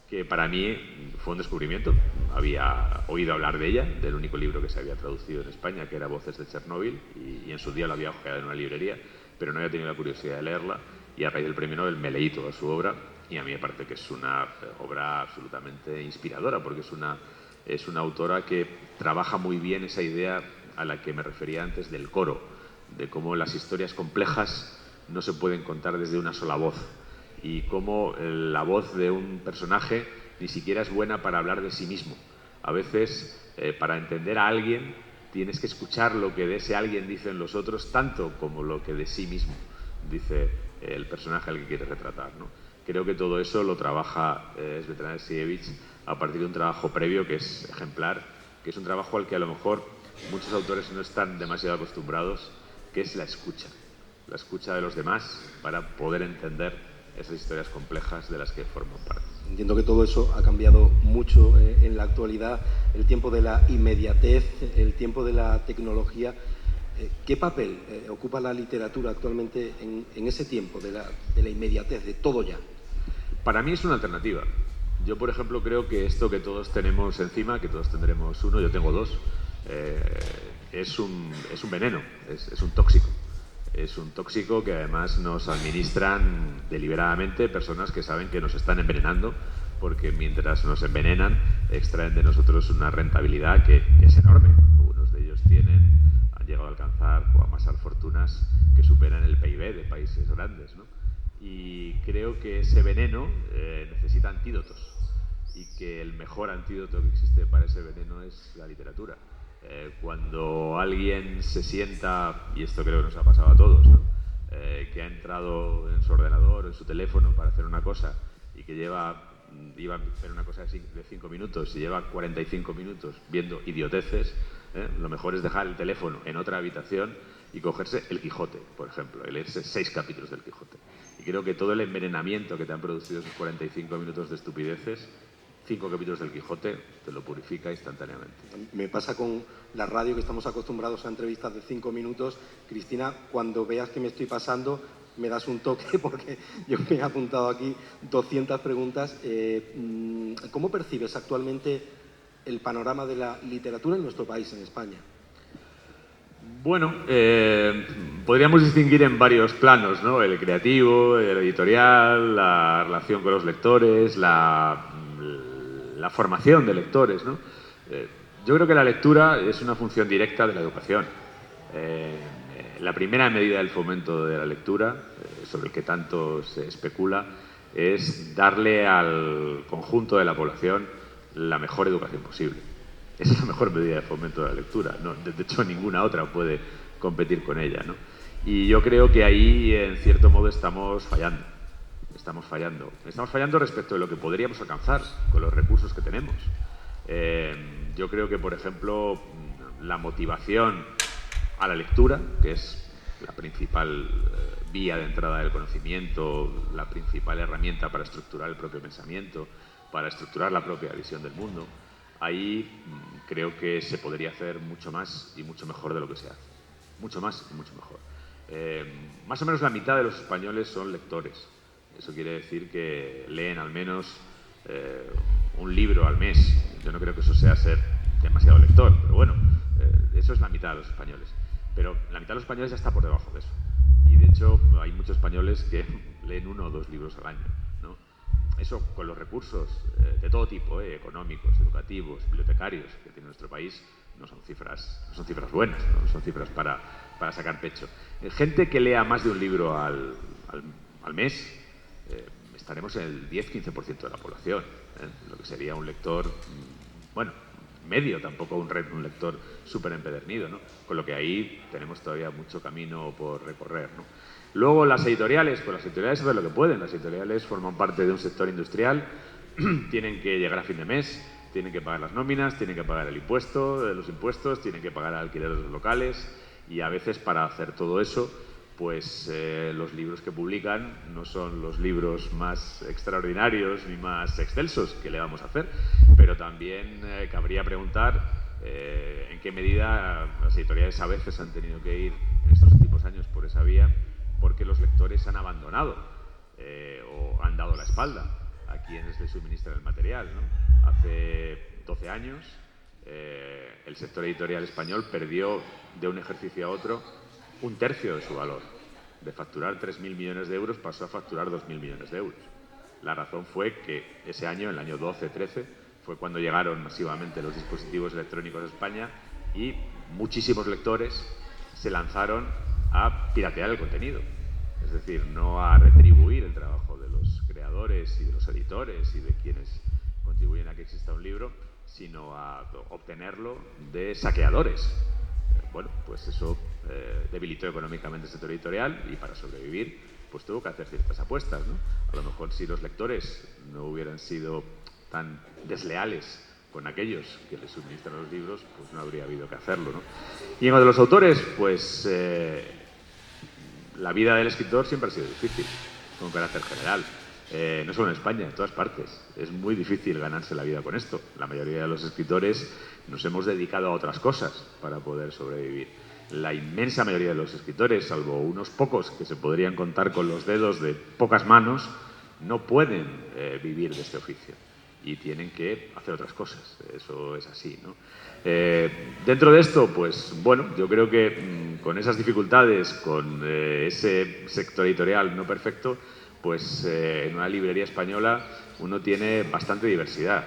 que para mí fue un descubrimiento. Había oído hablar de ella, del único libro que se había traducido en España, que era Voces de Chernóbil, y en su día la había ojeado en una librería, pero no había tenido la curiosidad de leerla, y a raíz del Premio Nobel me leí toda su obra, y a mí me parece que es una obra absolutamente inspiradora, porque es una autora que trabaja muy bien esa idea a la que me refería antes del coro, de cómo las historias complejas no se pueden contar desde una sola voz, y cómo la voz de un personaje ni siquiera es buena para hablar de sí mismo. A veces, para entender a alguien, tienes que escuchar lo que de ese alguien dicen los otros, tanto como lo que de sí mismo dice el personaje al que quiere retratar, ¿no? Creo que todo eso lo trabaja Svetlana Alexievich a partir de un trabajo previo que es ejemplar, que es un trabajo al que a lo mejor muchos autores no están demasiado acostumbrados, que es la escucha de los demás para poder entender esas historias complejas de las que forman parte. Entiendo que todo eso ha cambiado mucho en la actualidad, el tiempo de la inmediatez, el tiempo de la tecnología. ¿Qué papel ocupa la literatura actualmente en ese tiempo de la inmediatez, de todo ya? Para mí es una alternativa. Yo, por ejemplo, creo que esto que todos tenemos encima, que todos tendremos uno, yo tengo dos, es un veneno, es un tóxico. Es un tóxico que además nos administran deliberadamente personas que saben que nos están envenenando, porque mientras nos envenenan extraen de nosotros una rentabilidad que es enorme. Algunos de ellos han llegado a alcanzar o a amasar fortunas que superan el PIB de países grandes, ¿no? Y creo que ese veneno necesita antídotos, y que el mejor antídoto que existe para ese veneno es la literatura. Cuando alguien se sienta, y esto creo que nos ha pasado a todos, ¿no? Que ha entrado en su ordenador o en su teléfono para hacer una cosa y que iba a hacer una cosa de 5 minutos y lleva 45 minutos viendo idioteces, lo mejor es dejar el teléfono en otra habitación y cogerse el Quijote, por ejemplo, y leerse 6 capítulos del Quijote. Y creo que todo el envenenamiento que te han producido esos 45 minutos de estupideces, 5 capítulos del Quijote te lo purifica instantáneamente. Me pasa con la radio, que estamos acostumbrados a entrevistas de 5 minutos. Cristina, cuando veas que me estoy pasando, me das un toque, porque yo me he apuntado aquí 200 preguntas. ¿Cómo percibes actualmente el panorama de la literatura en nuestro país, en España? Bueno, podríamos distinguir en varios planos, ¿no? El creativo, el editorial, la relación con los lectores, la formación de lectores, ¿no? Yo creo que la lectura es una función directa de la educación. La primera medida del fomento de la lectura, sobre el que tanto se especula, es darle al conjunto de la población la mejor educación posible. Esa es la mejor medida de fomento de la lectura, ¿no? De hecho, ninguna otra puede competir con ella, ¿no? Y yo creo que ahí, en cierto modo, estamos fallando. Estamos fallando respecto de lo que podríamos alcanzar con los recursos que tenemos. Yo creo que, por ejemplo, la motivación a la lectura, que es la principal vía de entrada del conocimiento, la principal herramienta para estructurar el propio pensamiento, para estructurar la propia visión del mundo, ahí creo que se podría hacer mucho más y mucho mejor de lo que se hace. Mucho más y mucho mejor. Más o menos la mitad de los españoles son lectores. Eso quiere decir que leen al menos un libro al mes. Yo no creo que eso sea ser demasiado lector, pero bueno, eso es la mitad de los españoles. pero la mitad de los españoles ya está por debajo de eso. Y de hecho hay muchos españoles que leen 1 o 2 libros al año, ¿no? Eso con los recursos de todo tipo, económicos, educativos, bibliotecarios que tiene nuestro país, no son cifras buenas, no son cifras para sacar pecho. Gente que lea más de un libro al mes, estaremos en el 10-15% de la población, lo que sería un lector, bueno, medio, tampoco un lector súper empedernido, ¿no? Con lo que ahí tenemos todavía mucho camino por recorrer, ¿no? Luego las editoriales, pues las editoriales hacen lo que pueden. Las editoriales forman parte de un sector industrial, tienen que llegar a fin de mes, tienen que pagar las nóminas, tienen que pagar el impuesto, los impuestos, tienen que pagar el alquiler de los locales, y a veces para hacer todo eso, pues los libros que publican no son los libros más extraordinarios ni más excelsos que le vamos a hacer, pero también cabría preguntar en qué medida las editoriales a veces han tenido que ir en estos últimos años por esa vía porque los lectores han abandonado o han dado la espalda a quienes les suministran el material, ¿no? Hace 12 años el sector editorial español perdió de un ejercicio a otro 1/3 de su valor. De facturar 3.000 millones de euros pasó a facturar 2.000 millones de euros. La razón fue que ese año, en el año 12-13, fue cuando llegaron masivamente los dispositivos electrónicos a España y muchísimos lectores se lanzaron a piratear el contenido. Es decir, no a retribuir el trabajo de los creadores y de los editores y de quienes contribuyen a que exista un libro, sino a obtenerlo de saqueadores. Bueno, pues eso debilitó económicamente el sector editorial y para sobrevivir pues tuvo que hacer ciertas apuestas, ¿no? A lo mejor si los lectores no hubieran sido tan desleales con aquellos que les suministran los libros, pues no habría habido que hacerlo, ¿no? Y en lo de los autores, pues la vida del escritor siempre ha sido difícil, con carácter general. No solo en España, en todas partes. Es muy difícil ganarse la vida con esto. La mayoría de los escritores nos hemos dedicado a otras cosas para poder sobrevivir. La inmensa mayoría de los escritores, salvo unos pocos que se podrían contar con los dedos de pocas manos, no pueden vivir de este oficio y tienen que hacer otras cosas. Eso es así, ¿no? Dentro de esto, pues bueno, yo creo que con esas dificultades, con ese sector editorial no perfecto, pues en una librería española uno tiene bastante diversidad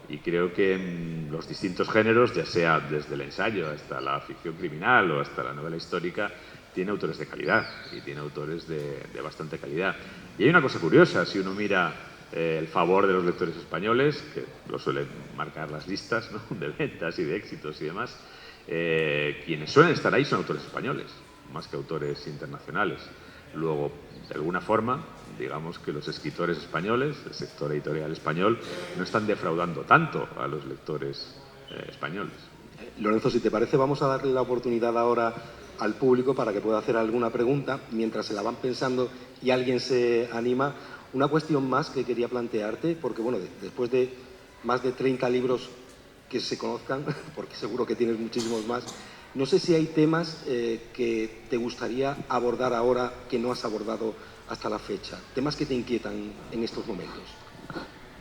y creo que en los distintos géneros, ya sea desde el ensayo hasta la ficción criminal o hasta la novela histórica, tiene autores de calidad y tiene autores de bastante calidad. Y hay una cosa curiosa, si uno mira el favor de los lectores españoles, que lo suelen marcar las listas, ¿no?, de ventas y de éxitos y demás, quienes suelen estar ahí son autores españoles, más que autores internacionales. Luego, de alguna forma, digamos que los escritores españoles, el sector editorial español, no están defraudando tanto a los lectores españoles. Lorenzo, si te parece, vamos a darle la oportunidad ahora al público para que pueda hacer alguna pregunta mientras se la van pensando y alguien se anima. Una cuestión más que quería plantearte, porque bueno, después de más de 30 libros que se conozcan, porque seguro que tienes muchísimos más, no sé si hay temas que te gustaría abordar ahora que no has abordado hasta la fecha, temas que te inquietan en estos momentos.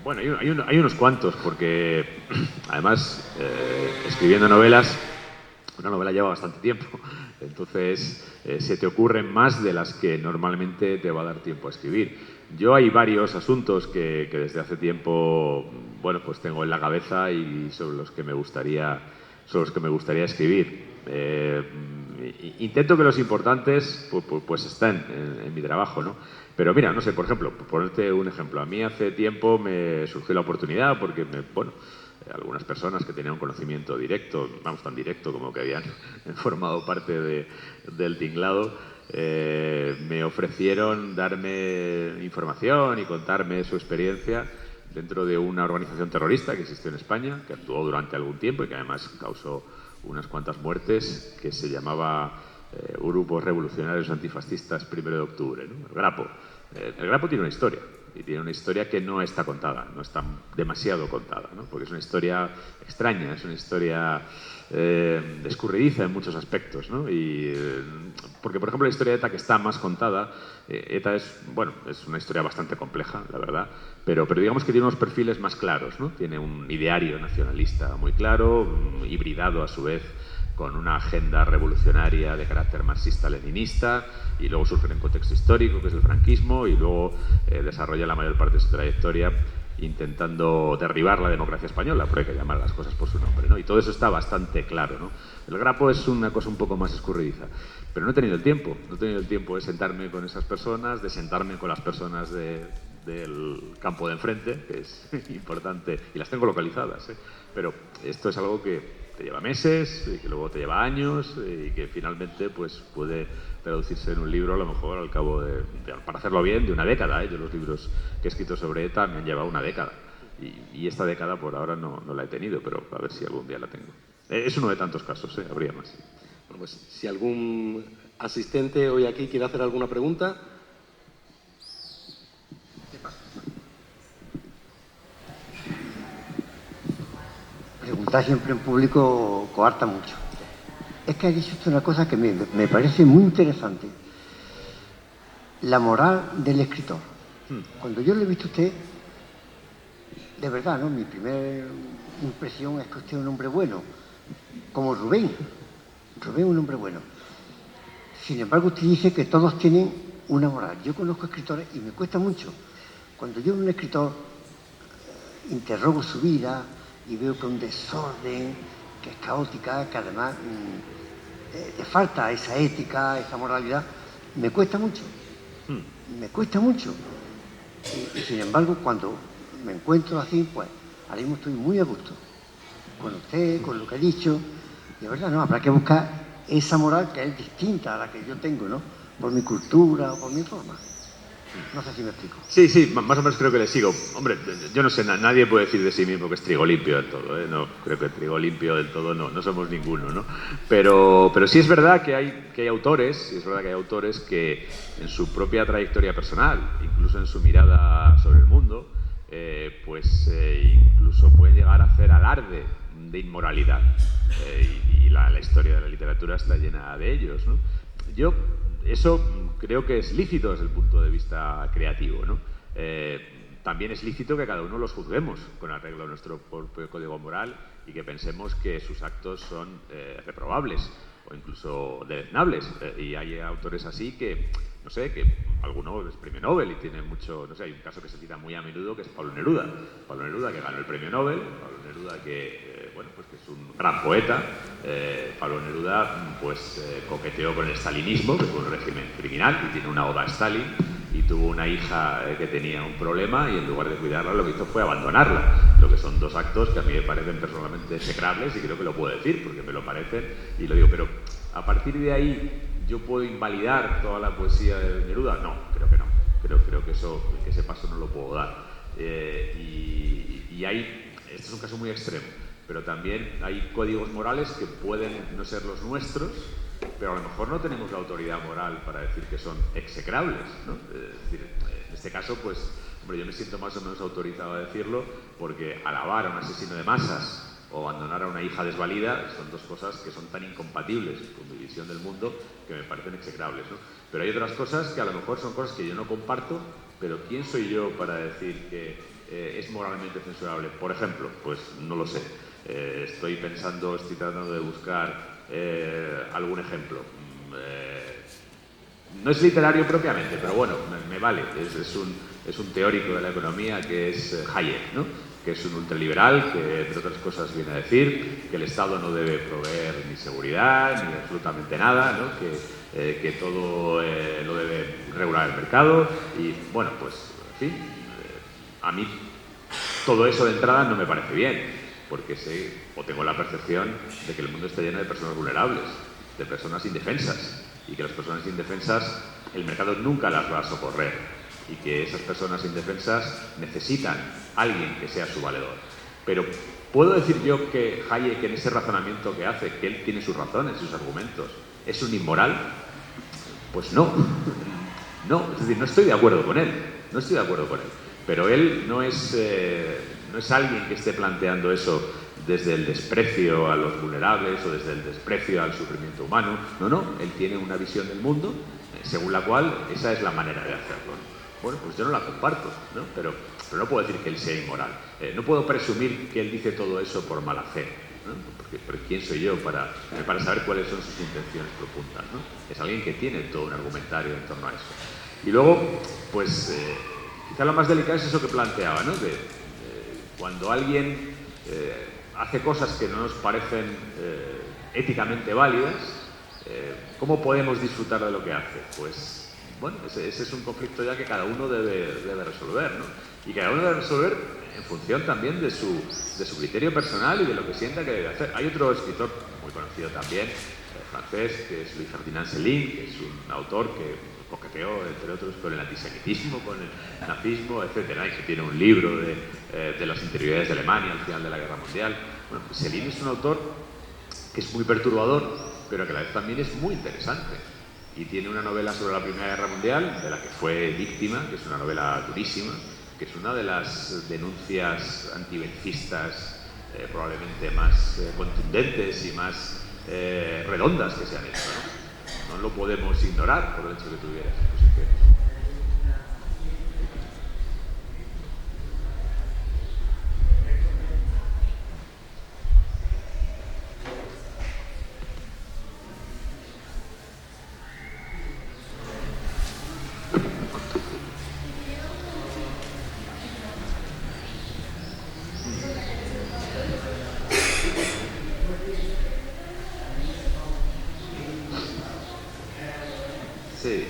Bueno, hay unos cuantos, porque además escribiendo novelas, una novela lleva bastante tiempo, entonces se te ocurren más de las que normalmente te va a dar tiempo a escribir. Yo hay varios asuntos que desde hace tiempo, bueno, pues tengo en la cabeza y sobre los que me gustaría escribir. Intento que los importantes pues estén en mi trabajo, ¿no? Pero mira, no sé, por ejemplo, por ponerte un ejemplo, a mí hace tiempo me surgió la oportunidad porque, algunas personas que tenían un conocimiento directo, vamos, tan directo como que habían formado parte del tinglado, me ofrecieron darme información y contarme su experiencia dentro de una organización terrorista que existió en España, que actuó durante algún tiempo y que además causó unas cuantas muertes, que se llamaba Grupos Revolucionarios Antifascistas 1 de octubre, ¿no? El Grapo. El Grapo tiene una historia, y tiene una historia que no está contada, no está demasiado contada, ¿no? Porque es una historia extraña, es una historia escurridiza en muchos aspectos, ¿no? Porque, por ejemplo, la historia de ETA, que está más contada, ETA es una historia bastante compleja, la verdad, pero digamos que tiene unos perfiles más claros, ¿no? Tiene un ideario nacionalista muy claro, hibridado a su vez con una agenda revolucionaria de carácter marxista-leninista, y luego surge en un contexto histórico, que es el franquismo, y luego desarrolla la mayor parte de su trayectoria intentando derribar la democracia española, porque hay que llamar las cosas por su nombre, ¿no? Y todo eso está bastante claro, ¿no? El Grapo es una cosa un poco más escurridiza, pero no he tenido el tiempo de sentarme con esas personas, de sentarme con las personas del campo de enfrente, que es importante, y las tengo localizadas, ¿eh? Pero esto es algo que te lleva meses, y que luego te lleva años, y que finalmente pues puede traducirse en un libro a lo mejor al cabo para hacerlo bien, de una década, ¿eh? Yo los libros que he escrito sobre ETA me han llevado una década, y esta década por ahora no la he tenido, pero a ver si algún día la tengo. Es uno de tantos casos, ¿eh? Habría más. Bueno, pues si algún asistente hoy aquí quiere hacer alguna pregunta. Preguntar siempre en público coarta mucho. Es que ha dicho usted una cosa que me parece muy interesante. La moral del escritor. Cuando yo le he visto a usted, de verdad, ¿no? Mi primera impresión es que usted es un hombre bueno, como Rubén. Rubén es un hombre bueno. Sin embargo, usted dice que todos tienen una moral. Yo conozco escritores y me cuesta mucho. Cuando yo un escritor interrogo su vida y veo que un desorden, que es caótica, que además le falta esa ética, esa moralidad, me cuesta mucho. Me cuesta mucho. Y sin embargo, cuando me encuentro así, pues ahora mismo estoy muy a gusto con usted, con lo que ha dicho. Y de verdad, no, habrá que buscar esa moral que es distinta a la que yo tengo, ¿no? Por mi cultura o por mi forma. No sé si me explico. Sí, más o menos creo que le sigo. Hombre, yo no sé, nadie puede decir de sí mismo que es trigo limpio del todo, ¿eh? No, creo que trigo limpio del todo no somos ninguno, ¿no? Pero sí es verdad que hay autores, que en su propia trayectoria personal, incluso en su mirada sobre el mundo, incluso pueden llegar a hacer alarde de inmoralidad. Y la historia de la literatura está llena de ellos, ¿no? Eso creo que es lícito desde el punto de vista creativo, ¿no? También es lícito que cada uno los juzguemos con arreglo a nuestro propio código moral y que pensemos que sus actos son reprobables o incluso deleznables. Y hay autores así que, no sé, que alguno es premio Nobel y tiene mucho, no sé, hay un caso que se cita muy a menudo que es Pablo Neruda. Pablo Neruda, que ganó el premio Nobel, Pablo Neruda que es un gran poeta. Pablo Neruda coqueteó con el stalinismo, que fue un régimen criminal, y tiene una oda a Stalin, y tuvo una hija que tenía un problema y en lugar de cuidarla lo que hizo fue abandonarla, lo que son dos actos que a mí me parecen personalmente execrables y creo que lo puedo decir porque me lo parecen y lo digo, pero a partir de ahí ¿yo puedo invalidar toda la poesía de Neruda? No, creo que no, creo que ese paso no lo puedo dar. Este es un caso muy extremo, pero también hay códigos morales que pueden no ser los nuestros, pero a lo mejor no tenemos la autoridad moral para decir que son execrables, ¿no? Es decir, en este caso, pues, hombre, yo me siento más o menos autorizado a decirlo, porque alabar a un asesino de masas o abandonar a una hija desvalida son dos cosas que son tan incompatibles con mi visión del mundo que me parecen execrables, ¿no? Pero hay otras cosas que a lo mejor son cosas que yo no comparto, pero ¿quién soy yo para decir que es moralmente censurable? Por ejemplo, pues no lo sé. Estoy tratando de buscar algún ejemplo. No es literario propiamente, pero bueno, me vale. Es un teórico de la economía que es Hayek, ¿no? Que es un ultraliberal que, entre otras cosas, viene a decir que el Estado no debe proveer ni seguridad ni absolutamente nada, ¿no? Que todo lo debe regular el mercado y, bueno, pues, en fin, a mí todo eso de entrada no me parece bien, porque sé o tengo la percepción de que el mundo está lleno de personas vulnerables, de personas indefensas, y que las personas indefensas el mercado nunca las va a socorrer, y que esas personas indefensas necesitan a alguien que sea su valedor. Pero ¿puedo decir yo que Hayek, en ese razonamiento que hace, que él tiene sus razones, sus argumentos, es un inmoral? Pues no. No, es decir, no estoy de acuerdo con él. Pero él no es alguien que esté planteando eso desde el desprecio a los vulnerables o desde el desprecio al sufrimiento humano. No, él tiene una visión del mundo según la cual esa es la manera de hacerlo. Bueno, pues yo no la comparto, ¿no? Pero no puedo decir que él sea inmoral. No puedo presumir que él dice todo eso por mala fe. ¿no? Porque ¿quién soy yo para saber cuáles son sus intenciones profundas, ¿no? Es alguien que tiene todo un argumentario en torno a eso. Y luego, pues, quizá lo más delicado es eso que planteaba, ¿no? Cuando alguien hace cosas que no nos parecen éticamente válidas, ¿cómo podemos disfrutar de lo que hace? Pues, bueno, ese es un conflicto ya que cada uno debe resolver, ¿no? Y cada uno debe resolver en función también de su criterio personal y de lo que sienta que debe hacer. Hay otro escritor muy conocido también, francés, que es Louis Ferdinand Céline, que es un autor que coqueteó, entre otros, con el antisemitismo, con el nazismo, etcétera, y que tiene un libro de las interioridades de Alemania al final de la Guerra Mundial. Bueno, pues Céline es un autor que es muy perturbador, pero que a la vez también es muy interesante. Y tiene una novela sobre la Primera Guerra Mundial, de la que fue víctima, que es una novela durísima, que es una de las denuncias antibelicista probablemente más contundentes y más redondas que se han hecho, ¿no? No lo podemos ignorar por el hecho de que tuviera esa posición. Sí.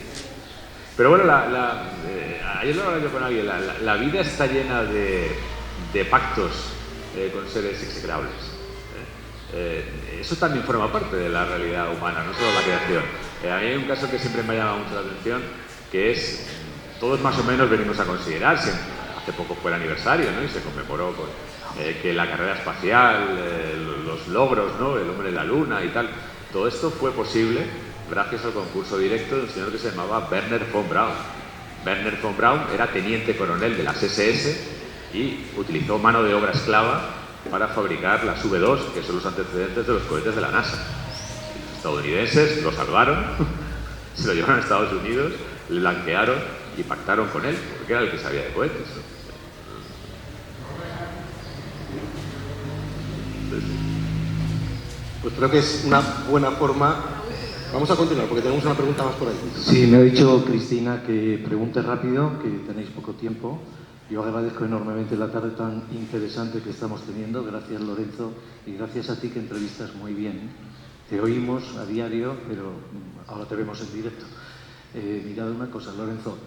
Pero bueno, ayer lo hablaba yo con alguien, la vida está llena de pactos con seres execrables. Eso también forma parte de la realidad humana, no solo la creación. A mí hay un caso que siempre me ha llamado mucho la atención, que es, todos más o menos venimos a considerar, hace poco fue el aniversario, ¿no? Y se conmemoró que la carrera espacial, los logros, ¿no? El hombre en la luna y tal, todo esto fue posible gracias al concurso directo de un señor que se llamaba Wernher von Braun. Wernher von Braun era teniente coronel de las SS y utilizó mano de obra esclava para fabricar las V2, que son los antecedentes de los cohetes de la NASA. Los estadounidenses lo salvaron, se lo llevaron a Estados Unidos, le blanquearon y pactaron con él, porque era el que sabía de cohetes, ¿no? Pues creo que es una buena forma. Vamos a continuar porque tenemos una pregunta más por ahí. Sí, me ha dicho Cristina que pregunte rápido, que tenéis poco tiempo. Yo agradezco enormemente la tarde tan interesante que estamos teniendo. Gracias, Lorenzo, y gracias a ti que entrevistas muy bien. Te oímos a diario, pero ahora te vemos en directo. Mirad una cosa, Lorenzo,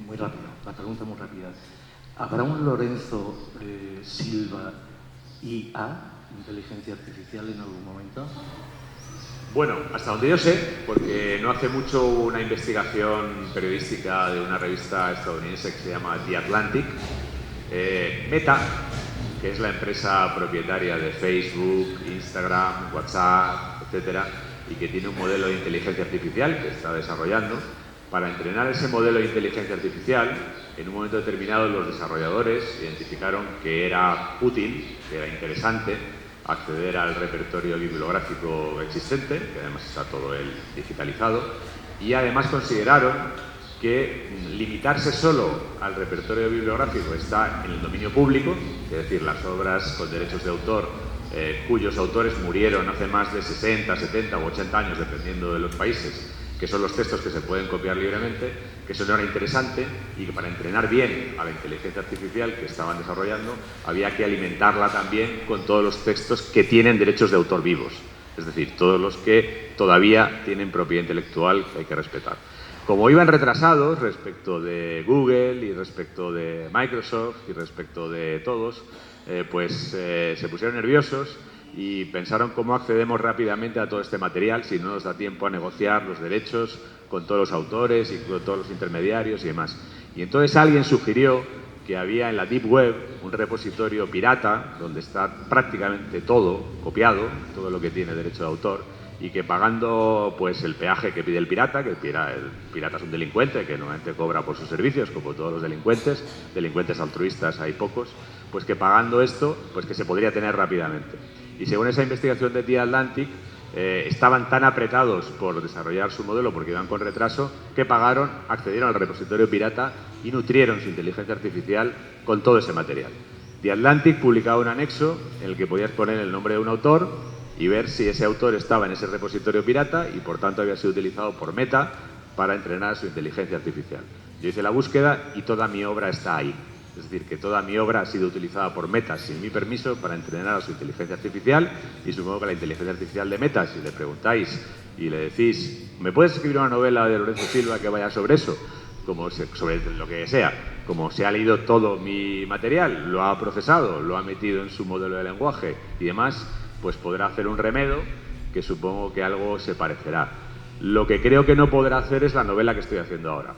muy rápido, la pregunta muy rápida. ¿Habrá un Lorenzo Silva IA, inteligencia artificial, en algún momento? Bueno, hasta donde yo sé, porque no hace mucho hubo una investigación periodística de una revista estadounidense que se llama The Atlantic. Meta, que es la empresa propietaria de Facebook, Instagram, WhatsApp, etcétera, y que tiene un modelo de inteligencia artificial que está desarrollando. Para entrenar ese modelo de inteligencia artificial, en un momento determinado los desarrolladores identificaron que era útil, que era interesante, acceder al repertorio bibliográfico existente, que además está todo él digitalizado, y además consideraron que limitarse solo al repertorio bibliográfico está en el dominio público, es decir, las obras con derechos de autor cuyos autores murieron hace más de 60, 70 u 80 años, dependiendo de los países, que son los textos que se pueden copiar libremente, que eso no era interesante y que para entrenar bien a la inteligencia artificial que estaban desarrollando había que alimentarla también con todos los textos que tienen derechos de autor vivos, es decir, todos los que todavía tienen propiedad intelectual que hay que respetar. Como iban retrasados respecto de Google y respecto de Microsoft y respecto de todos, se pusieron nerviosos y pensaron cómo accedemos rápidamente a todo este material si no nos da tiempo a negociar los derechos con todos los autores y con todos los intermediarios y demás. Y entonces alguien sugirió que había en la Deep Web un repositorio pirata donde está prácticamente todo copiado, todo lo que tiene derecho de autor, y que pagando pues el peaje que pide el pirata, que el pirata es un delincuente que normalmente cobra por sus servicios, como todos los delincuentes altruistas hay pocos, pues que pagando esto, pues que se podría tener rápidamente. Y según esa investigación de The Atlantic, estaban tan apretados por desarrollar su modelo porque iban con retraso, que accedieron al repositorio pirata y nutrieron su inteligencia artificial con todo ese material. The Atlantic publicaba un anexo en el que podías poner el nombre de un autor y ver si ese autor estaba en ese repositorio pirata y por tanto había sido utilizado por Meta para entrenar su inteligencia artificial. Yo hice la búsqueda y toda mi obra está ahí. Es decir, que toda mi obra ha sido utilizada por Meta sin mi permiso para entrenar a su inteligencia artificial, y supongo que la inteligencia artificial de Meta, si le preguntáis y le decís, ¿me puedes escribir una novela de Lorenzo Silva que vaya sobre eso? Sobre lo que sea, como se ha leído todo mi material, lo ha procesado, lo ha metido en su modelo de lenguaje y demás, pues podrá hacer un remedo que supongo que algo se parecerá. Lo que creo que no podrá hacer es la novela que estoy haciendo ahora.